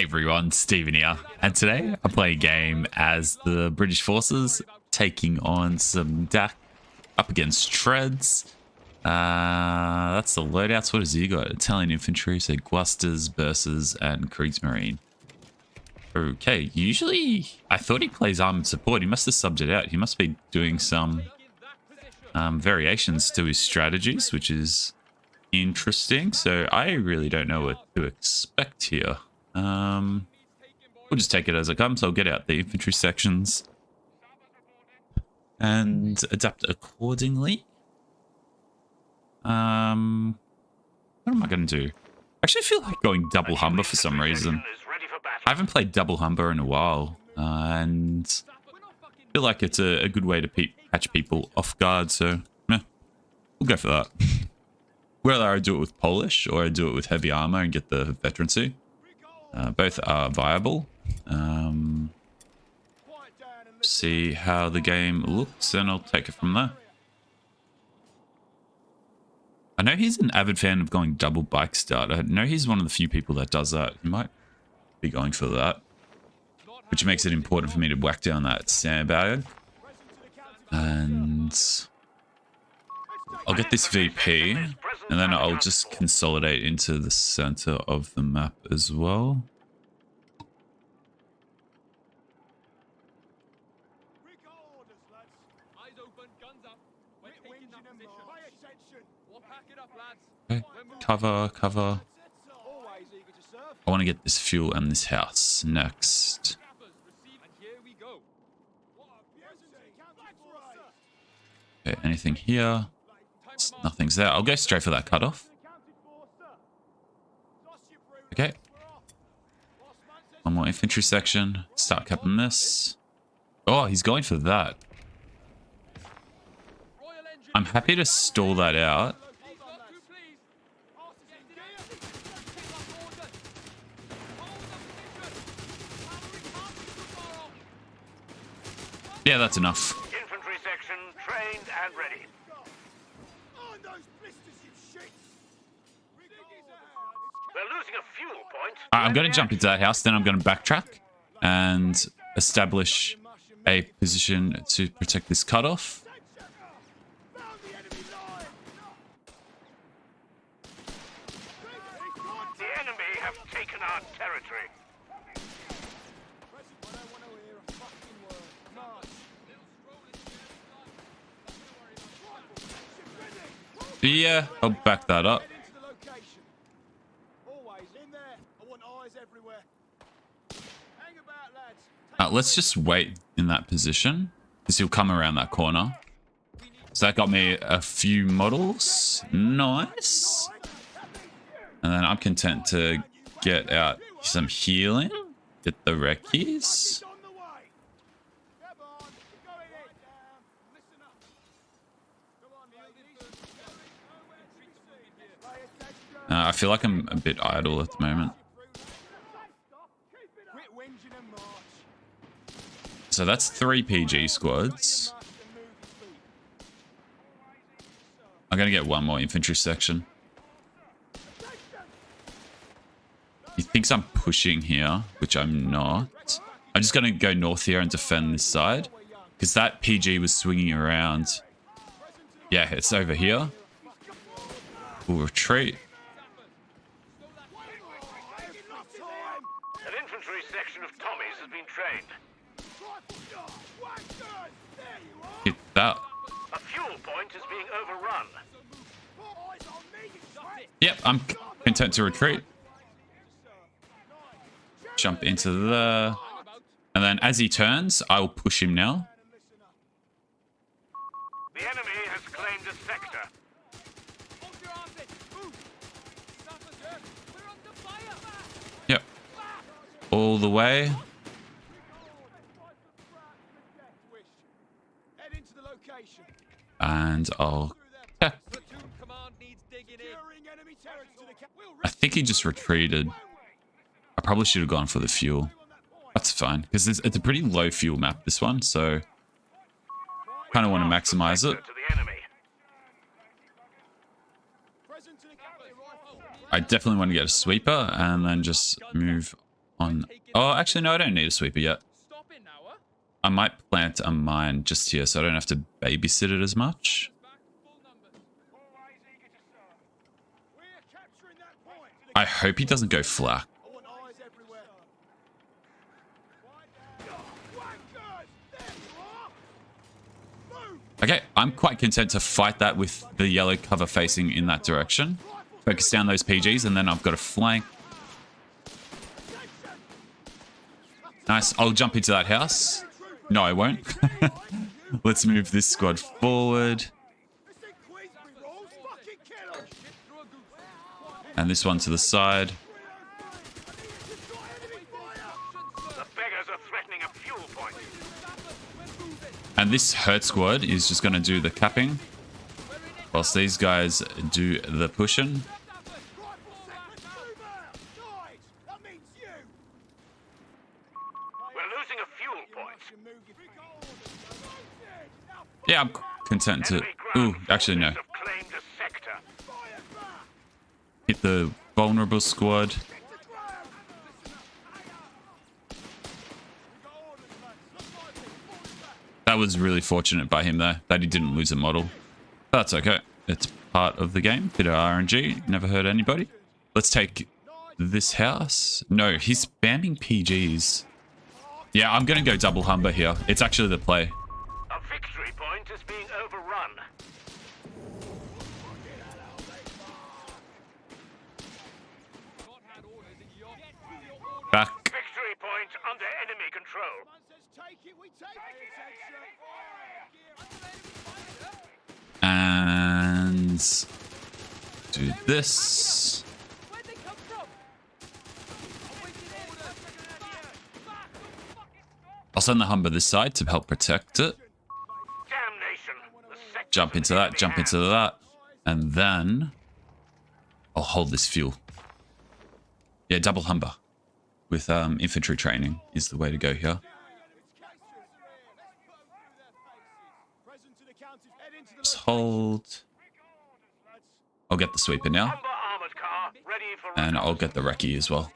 Hey everyone, Stephen here, and today I'm playing a game as the British forces taking on some DAC up against Treads. That's the loadouts. What has he got? Italian infantry, so Gloucesters, Bursars, and Kriegsmarine. Okay, usually I thought he plays armored support. He must have subbed it out. He must be doing some variations to his strategies, which is interesting. So I really don't know what to expect here. We'll just take it as it comes. I'll get out the infantry sections and adapt accordingly. What am I going to do? I actually feel like going double Humber for some reason. I haven't played double Humber in a while, and I feel like it's a good way to catch people off guard, so yeah, we'll go for that. Whether I do it with Polish or I do it with heavy armor and get the veterancy, both are viable. See how the game looks, and I'll take it from there. I know he's an avid fan of going double bike start. I know he's one of the few people that does that. He might be going for that, which makes it important for me to whack down that sandbag. And I'll get this VP, and then I'll just consolidate into the center of the map as well. Okay, cover. I want to get this fuel and this house next. Okay, anything here? Nothing's there. I'll go straight for that cutoff. Okay. One more infantry section. Start capping this. Oh, he's going for that. I'm happy to stall that out. Yeah, that's enough. Infantry section trained and ready. They're losing a fuel point. I'm going to jump into that house, then I'm going to backtrack and establish a position to protect this cutoff. The enemy have taken our territory. Yeah, I'll back that up. Let's just wait in that position, because he'll come around that corner. So that got me a few models. Nice. And then I'm content to get out some healing. Get the reckies. I feel like I'm a bit idle at the moment. So that's 3 PG squads. I'm going to get one more infantry section. He thinks I'm pushing here, which I'm not. I'm just going to go north here and defend this side, because that PG was swinging around. Yeah, it's over here. We'll retreat. An infantry section of Tommies has been trained. Hit that. A fuel point is being overrun. Yep, I'm content to retreat. Jump into there. And then as he turns, I will push him now. The enemy has claimed a sector. Yep. All the way. And I'll... Yeah. I think he just retreated. I probably should have gone for the fuel. That's fine, because it's a pretty low fuel map, this one, so... kind of want to maximize it. I definitely want to get a sweeper and then just move on... Oh, actually, no, I don't need a sweeper yet. I might plant a mine just here so I don't have to babysit it as much. I hope he doesn't go flak. Okay, I'm quite content to fight that with the yellow cover facing in that direction. Focus down those PGs, and then I've got a flank. Nice. I'll jump into that house. No, I won't. Let's move this squad forward. And this one to the side. The beggars are threatening a fuel point. And this hurt squad is just going to do the capping, whilst these guys do the pushing. We're losing a fuel point. Yeah, I'm content to... Ooh, actually no. Have claimed a sector. Hit the vulnerable squad. That was really fortunate by him there, that he didn't lose a model. That's okay. It's part of the game. Bit of RNG. Never hurt anybody. Let's take this house. No, he's spamming PGs. Yeah, I'm going to go double Humber here. It's actually the play. A victory point is being overrun. Back. Victory point under enemy control. And do this. I'll send the Humber this side to help protect it. Damnation. Jump into that, jump into that. And then I'll hold this fuel. Yeah, double Humber with infantry training is the way to go here. Just hold. I'll get the sweeper now. Humber armored car ready for And I'll get the recce as well.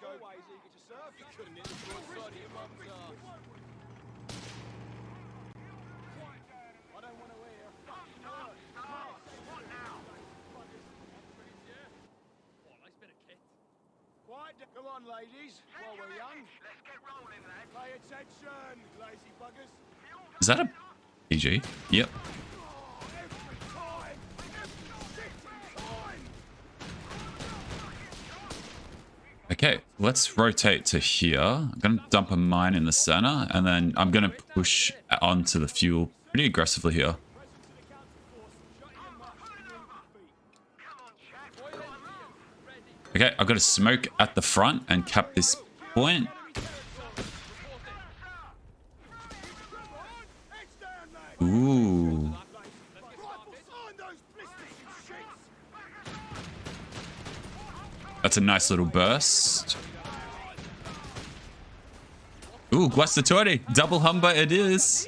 Come on, ladies, while we're young. Let's get rolling, lad. Pay attention, lazy buggers. Is that a PG? Yep. Okay, let's rotate to here. I'm going to dump a mine in the center, and then I'm going to push onto the fuel pretty aggressively here. Okay, I've got to smoke at the front and cap this point. Ooh. That's a nice little burst. Ooh, Guastatori. Double Humber it is.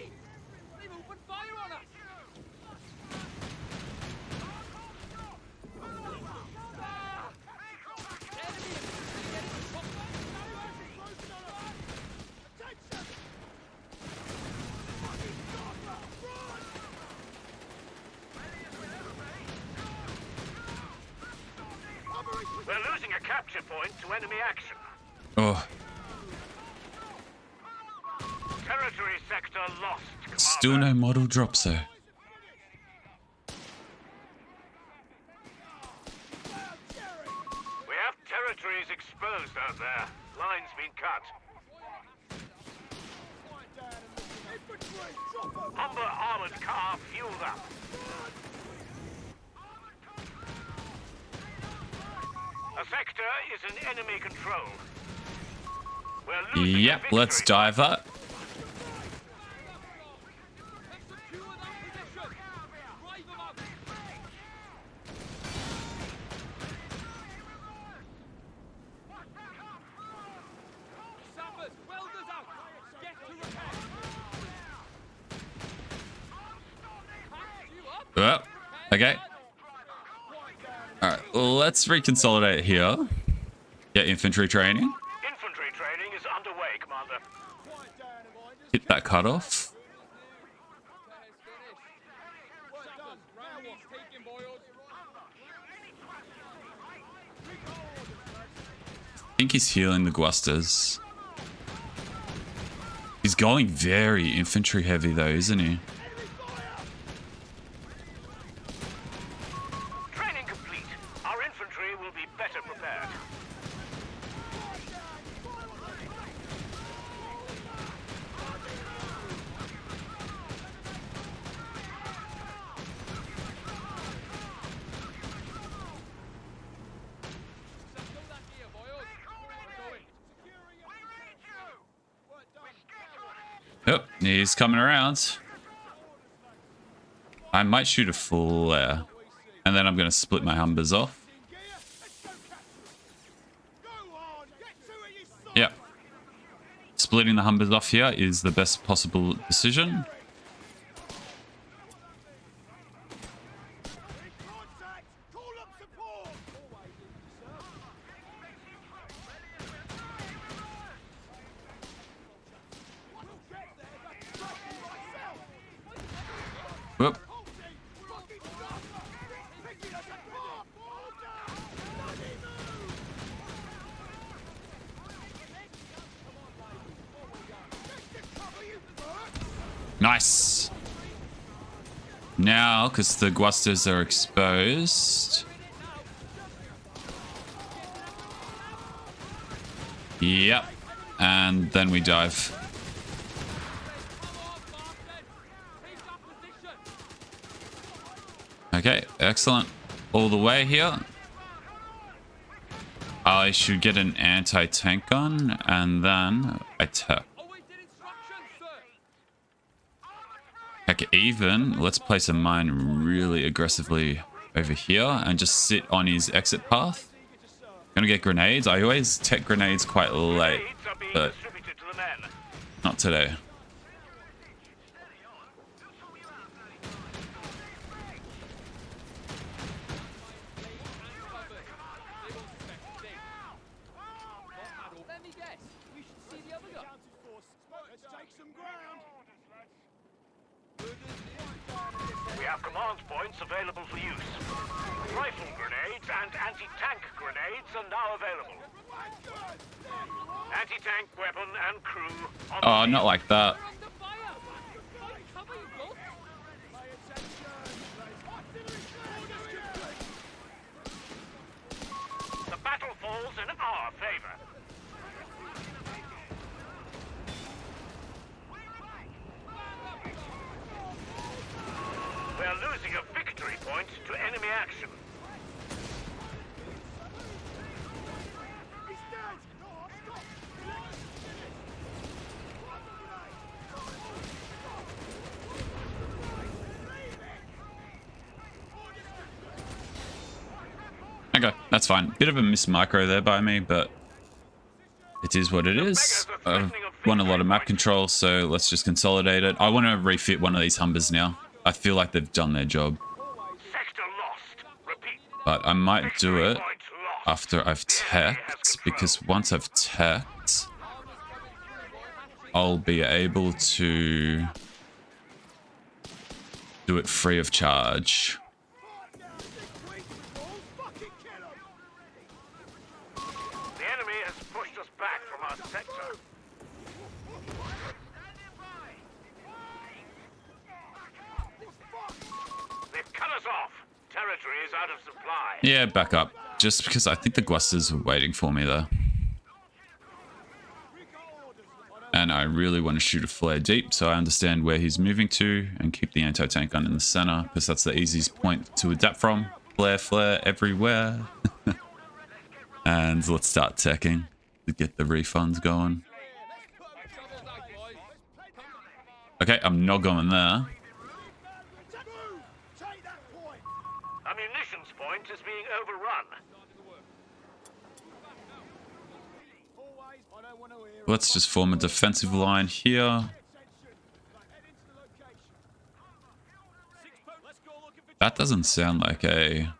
We're losing a capture point to enemy action. Oh, Territory sector lost, Commander. still no model drops though. We have territories exposed out there. Lines been cut. Humber armored car fueled up. A sector is in enemy control. We're losing Yep, a let's victory. dive up. Oh, okay. Alright, let's reconsolidate here. Get infantry training. Infantry training is underway, Commander. Quiet down and mind us. Hit that cutoff. Work done. Now what? I think he's healing the Guasters. He's going very infantry heavy though, isn't he? Training complete. Our infantry will be better prepared. Yep, he's coming around. I might shoot a flare. And then I'm going to split my Humbers off. Yep. Splitting the Humbers off here is the best possible decision. Contact! Call up support! Always easy, sir. We'll get there, but trust me myself! Whoop. Fucking stop! Picking us apart! All down! Bloody move! Just to cover you first! Nice. Now, because the Guasters are exposed. Yep. And then we dive. Okay, excellent. All the way here. I should get an anti-tank gun and then attack. Heck, even let's place a mine really aggressively over here and just sit on his exit path. Gonna get grenades. I always tech grenades quite late, Grenades are being but distributed to the men. not today. Let's take some ground! We have command points available for use. Rifle grenades and anti-tank grenades are now available. Anti-tank weapon and crew on the Oh, field. not like that. The battle falls in our favor. We are losing a victory point to enemy action. He's dead! Stop! Okay, that's fine. Bit of a miss micro there by me, but it is what it is. I've won a lot of map control, so let's just consolidate it. I want to refit one of these Humbers now. I feel like they've done their job, Sector lost. Repeat. but I might do it Point lost. after I've teched, because once I've teched, I'll be able to do it free of charge. The enemy has pushed us back from our sector. They've cut us off. Territory is out of supply. Yeah, back up. Just because I think the Guasters are waiting for me there. And I really want to shoot a flare deep, so I understand where he's moving to and keep the anti-tank gun in the center, because that's the easiest point to adapt from. Flare, flare everywhere. And let's start teching to get the refunds going. Okay, I'm not going there. A munitions point is being overrun. Let's just form a defensive line here. That doesn't sound like a...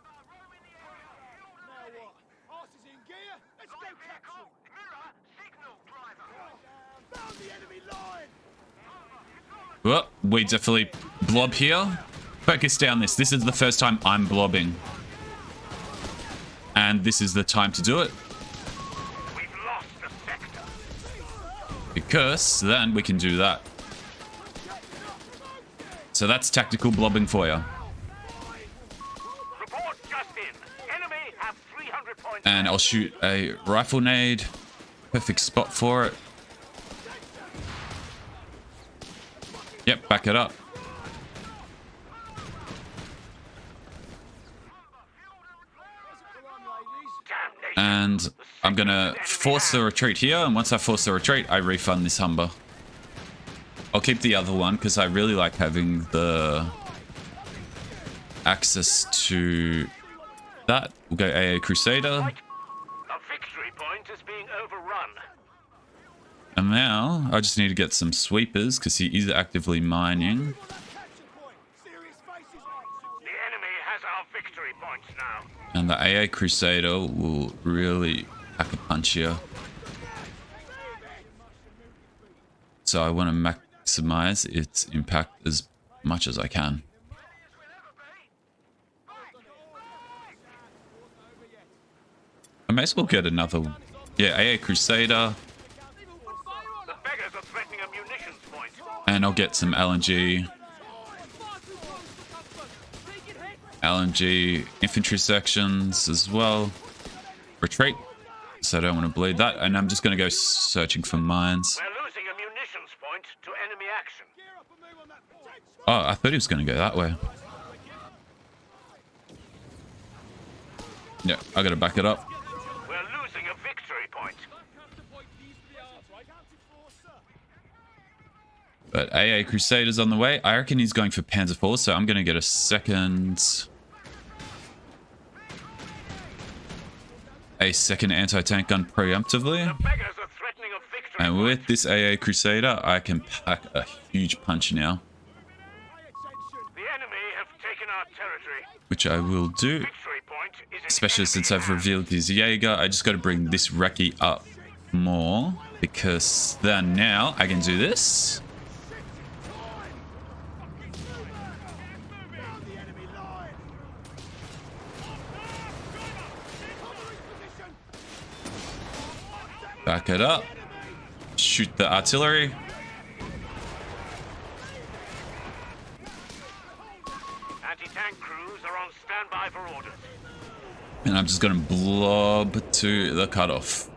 Well, we definitely blob here. Focus down this. This is the first time I'm blobbing. And this is the time to do it. We've lost the sector. Because then we can do that. So that's tactical blobbing for you. Report just in. Enemy have 300 points. And I'll shoot a rifle nade. Perfect spot for it. Yep, back it up. And I'm going to force the retreat here. And once I force the retreat, I refund this Humber. I'll keep the other one because I really like having the access to that. We'll go AA Crusader. A victory point is being overrun. And now I just need to get some sweepers because he is actively mining. The enemy has our victory points now. And the AA Crusader will really pack a punch here. So I want to maximize its impact as much as I can. I may as well get another... Yeah, AA Crusader. The beggars are threatening a munitions point. And I'll get some LNG infantry sections as well. Retreat. So I don't want to bleed that. And I'm just going to go searching for mines. We're losing a munitions point to enemy action. Oh, I thought he was going to go that way. Yeah, I got to back it up. We're losing a victory point. But AA Crusader's on the way. I reckon he's going for Panzer IV, so I'm going to get a second anti-tank gun preemptively. The beggars are threatening a victory And point. with this AA Crusader, I can pack a huge punch now, The enemy have taken our territory. which I will do. Victory point is in Especially enemy since I've hands. revealed his Jaeger. I just got to bring this recce up more, because then now I can do this. Back it up. Shoot the artillery. Anti-tank crews are on standby for orders. And I'm just going to blob to the cutoff.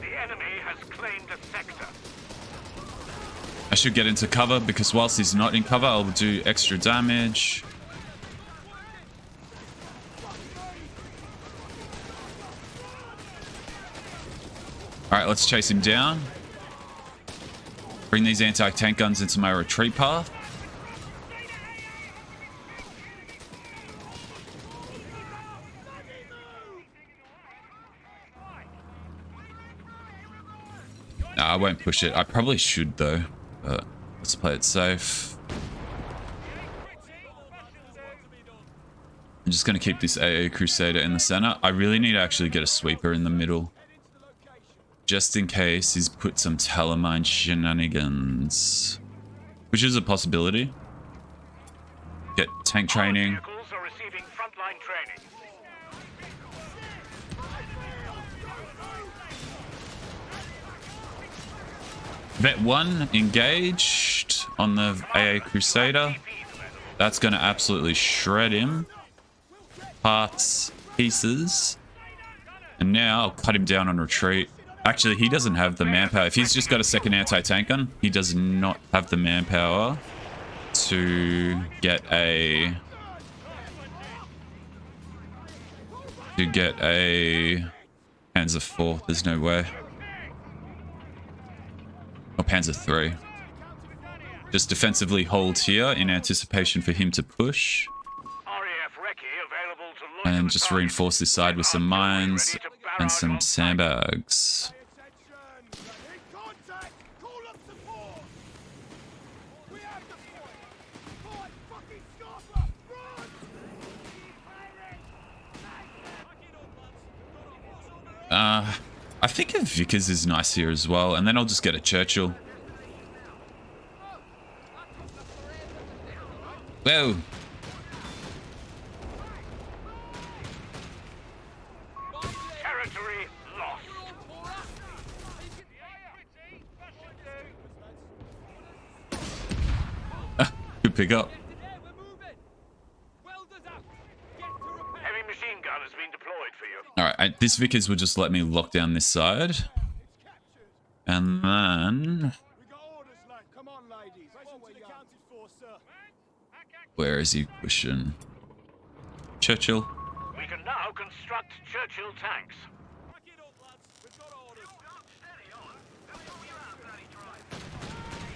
The enemy has claimed a sector. I should get into cover because whilst he's not in cover, I'll do extra damage. Alright, let's chase him down. Bring these anti-tank guns into my retreat path. Nah, I won't push it. I probably should though. But let's play it safe. I'm just going to keep this AA Crusader in the center. I really need to actually get a sweeper in the middle. Just in case he's put some Talamine shenanigans. Which is a possibility. Get tank training. Vehicles are receiving frontline training. Vet 1 engaged on the AA Crusader. That's going to absolutely shred him. Parts, pieces. And now I'll cut him down on retreat. Actually, he doesn't have the manpower. If he's just got a second anti-tank gun, he does not have the manpower to get a... Panzer IV. There's no way. Or Panzer III. Just defensively hold here in anticipation for him to push. RAF Recce available to look And at then the just target. reinforce this side with some mines and some sandbags. I think a Vickers is nice here as well, and then I'll just get a Churchill. Whoa. Territory lost. Good pick up. Heavy machine gun has been deployed for you. All right, this Vickers will just let me lock down this side. And then... We got orders, lad. Come on, ladies. Presence accounted for, sir. where is he pushing? Churchill. We can now construct Churchill tanks.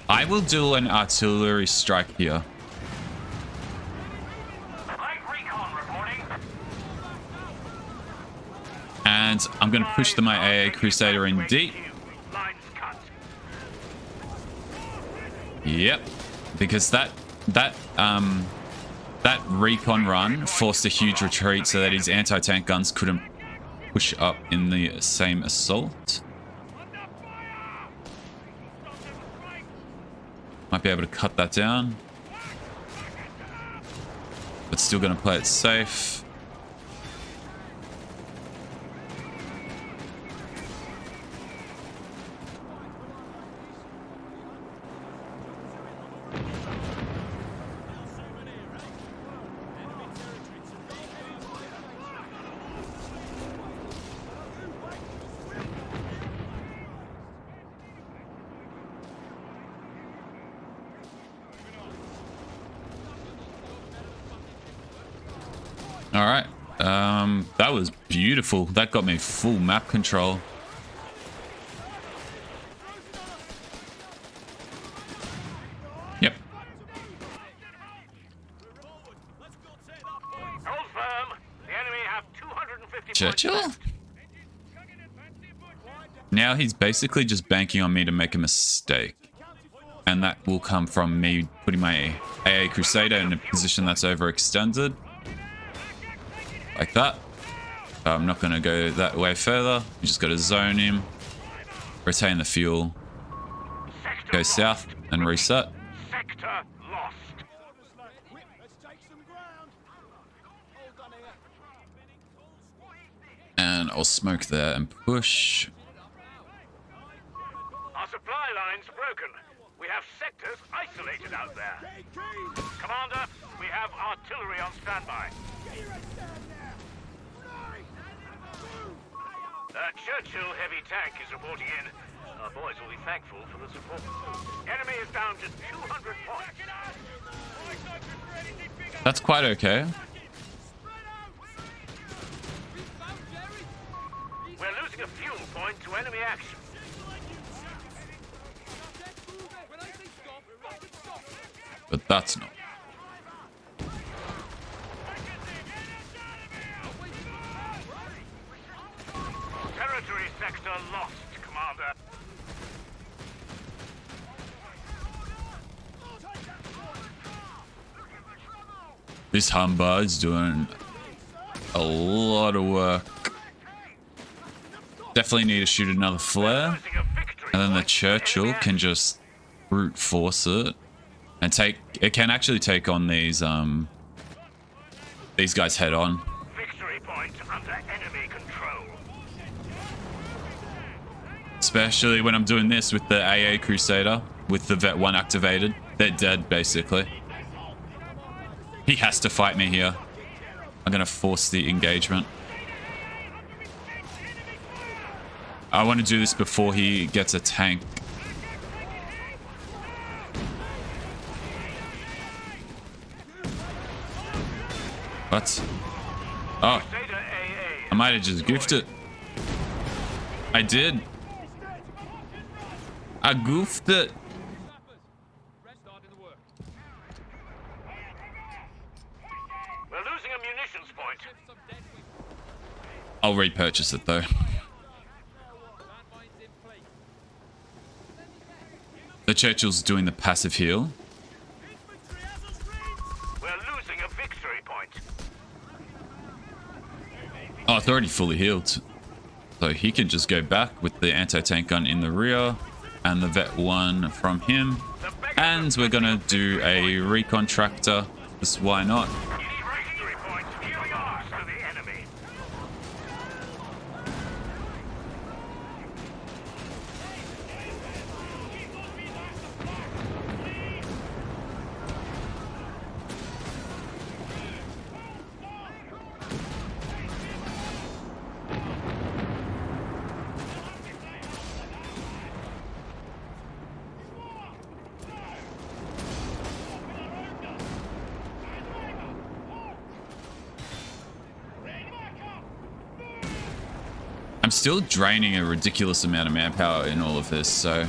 I will do an artillery strike here. Light recon reporting. And I'm going to push my AA Crusader in deep. Lines cut. Yep. Because that recon run forced a huge retreat so that his anti-tank guns couldn't push up in the same assault. Might be able to cut that down. But still going to play it safe. All right. That was beautiful. That got me full map control. Yep. Hold firm. The enemy have 250 Churchill? points left. Now he's basically just banking on me to make a mistake. And that will come from me putting my AA Crusader in a position that's overextended. Like that. I'm not going to go that way further. You just got to zone him. Retain the fuel. Go south and reset. Sector lost. Let's take some ground. All done here. And I'll smoke there and push. Our supply line's broken. We have sectors isolated out there. Commander, we have artillery on standby. Churchill heavy tank is reporting in. Our boys will be thankful for the support. Enemy is down to 200 points. That's quite okay. We're losing a fuel point to enemy action. But that's not. Territory sector lost, Commander. This Humber is doing a lot of work. Definitely need to shoot another flare. And then the Churchill can just brute force it. And take... It can actually take on these guys head on. Victory point under enemy control. Especially when I'm doing this with the AA Crusader. With the Vet 1 activated. They're dead, basically. He has to fight me here. I'm going to force the engagement. I want to do this before he gets a tank. What? Oh. I might have just goofed it. I did. I goofed it. We're losing a munitions point. I'll repurchase it though. The Churchill's doing the passive heal. We're losing a victory point. Oh, it's already fully healed. So he can just go back with the anti-tank gun in the rear and the Vet 1 from him. And we're going to do a recon tractor. Just why not? Victory points yours to the enemy. I'm still draining a ridiculous amount of manpower in all of this, so...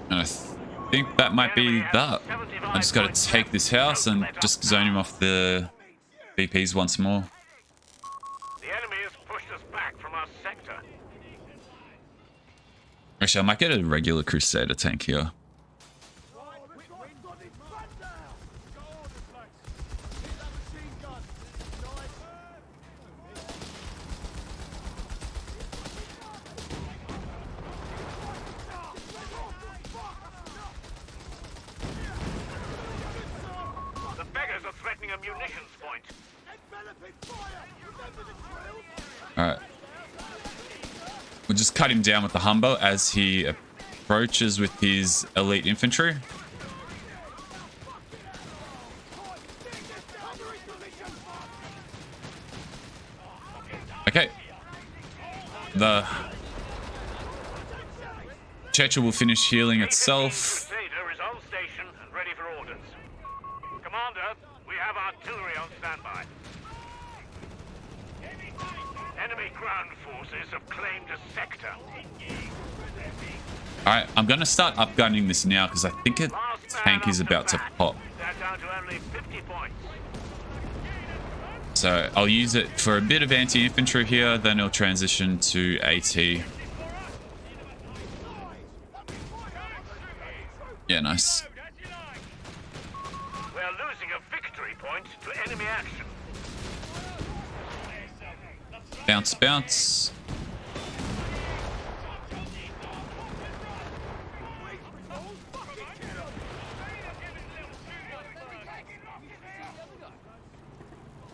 And I think that might be that. I just got to take this house and just zone him off the BPs once more. The enemy has pushed us back from our sector. Actually, I might get a regular Crusader tank here. The beggars are threatening a munitions point. Alright. We'll just cut him down with the Humber as he approaches with his elite infantry. Okay. The Churchill will finish healing itself. Crusader is on station and ready for orders. Commander, we have artillery on standby. Enemy ground forces have claimed a sector. Alright, I'm going to start upgunning this now because I think a tank is about to pop. They're down to only 50 points. So I'll use it for a bit of anti-infantry here, then it'll transition to AT. Yeah, nice. We're losing a victory point to enemy action. Bounce, bounce.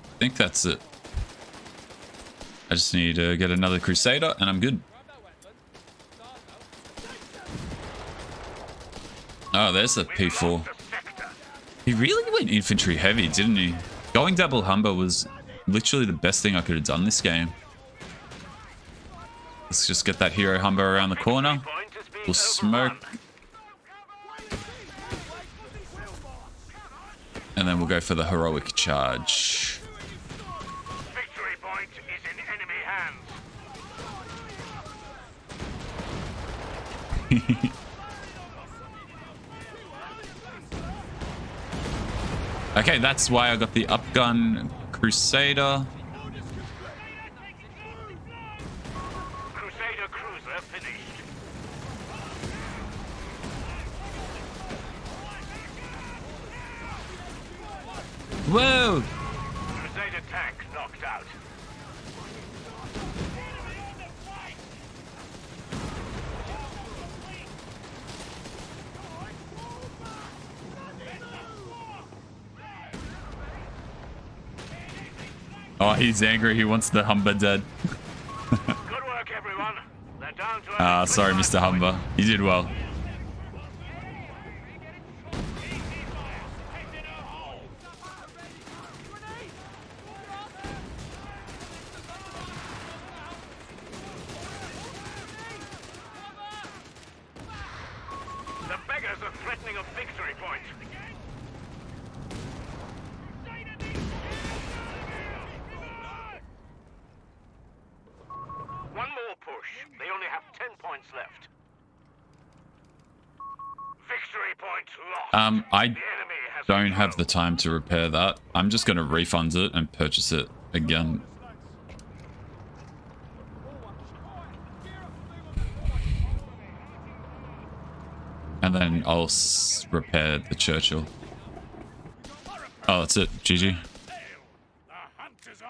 I think that's it. I just need to get another Crusader and I'm good. Oh, there's the P4. He really went infantry heavy, didn't he? Going double Humber was literally the best thing I could have done this game. Let's just get that hero Humber around the corner. We'll smoke. And then we'll go for the heroic charge. Victory point is in enemy hands. Okay, that's why I got the upgun Crusader. Crusader cruiser finished. Whoa! Crusader tank knocked out. Oh, he's angry. He wants the Humber dead. Good work, everyone. They're down to Sorry, Mr. Humber. You did well. The beggars are threatening a victory point. One more push. They only have 10 points left. Victory point lost. I The enemy has don't have control. the time to repair that. I'm just going to refund it and purchase it again. And then I'll repair the Churchill. Oh, that's it. GG. The hunt is on.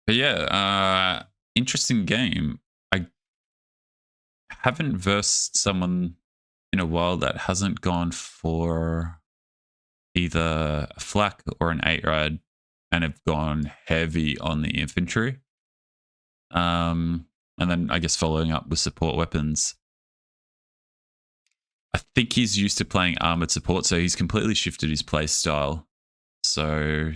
But yeah, interesting game. I haven't versed someone in a while that hasn't gone for either a flak or an 8-rad and have gone heavy on the infantry. And then I guess following up with support weapons. I think he's used to playing armored support, so he's completely shifted his play style. So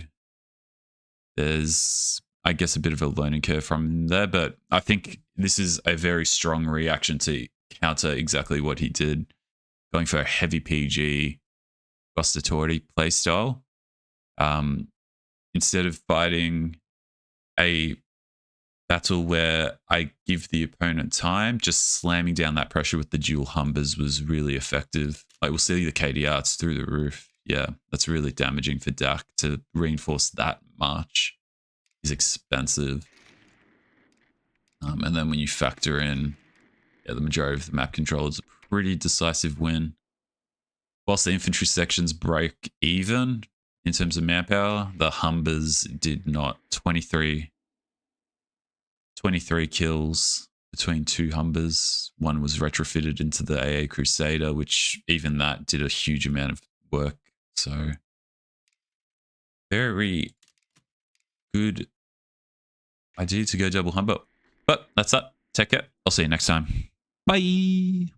there's, I guess, a bit of a learning curve from there, but I think this is a very strong reaction to counter exactly what he did, going for a heavy PG Gustatori play style. Instead of fighting a battle where I give the opponent time, just slamming down that pressure with the dual Humbers was really effective. Like, we'll see the KDR, it's through the roof. Yeah, that's really damaging for Dak to reinforce that much. Is expensive. And then when you factor in the majority of the map control, it's a pretty decisive win. Whilst the infantry sections break even in terms of manpower, the Humbers did not. 23 kills between 2 Humbers. One was retrofitted into the AA Crusader, which even that did a huge amount of work. So very good idea to go double Humber. But that's that. Take care. I'll see you next time. Bye.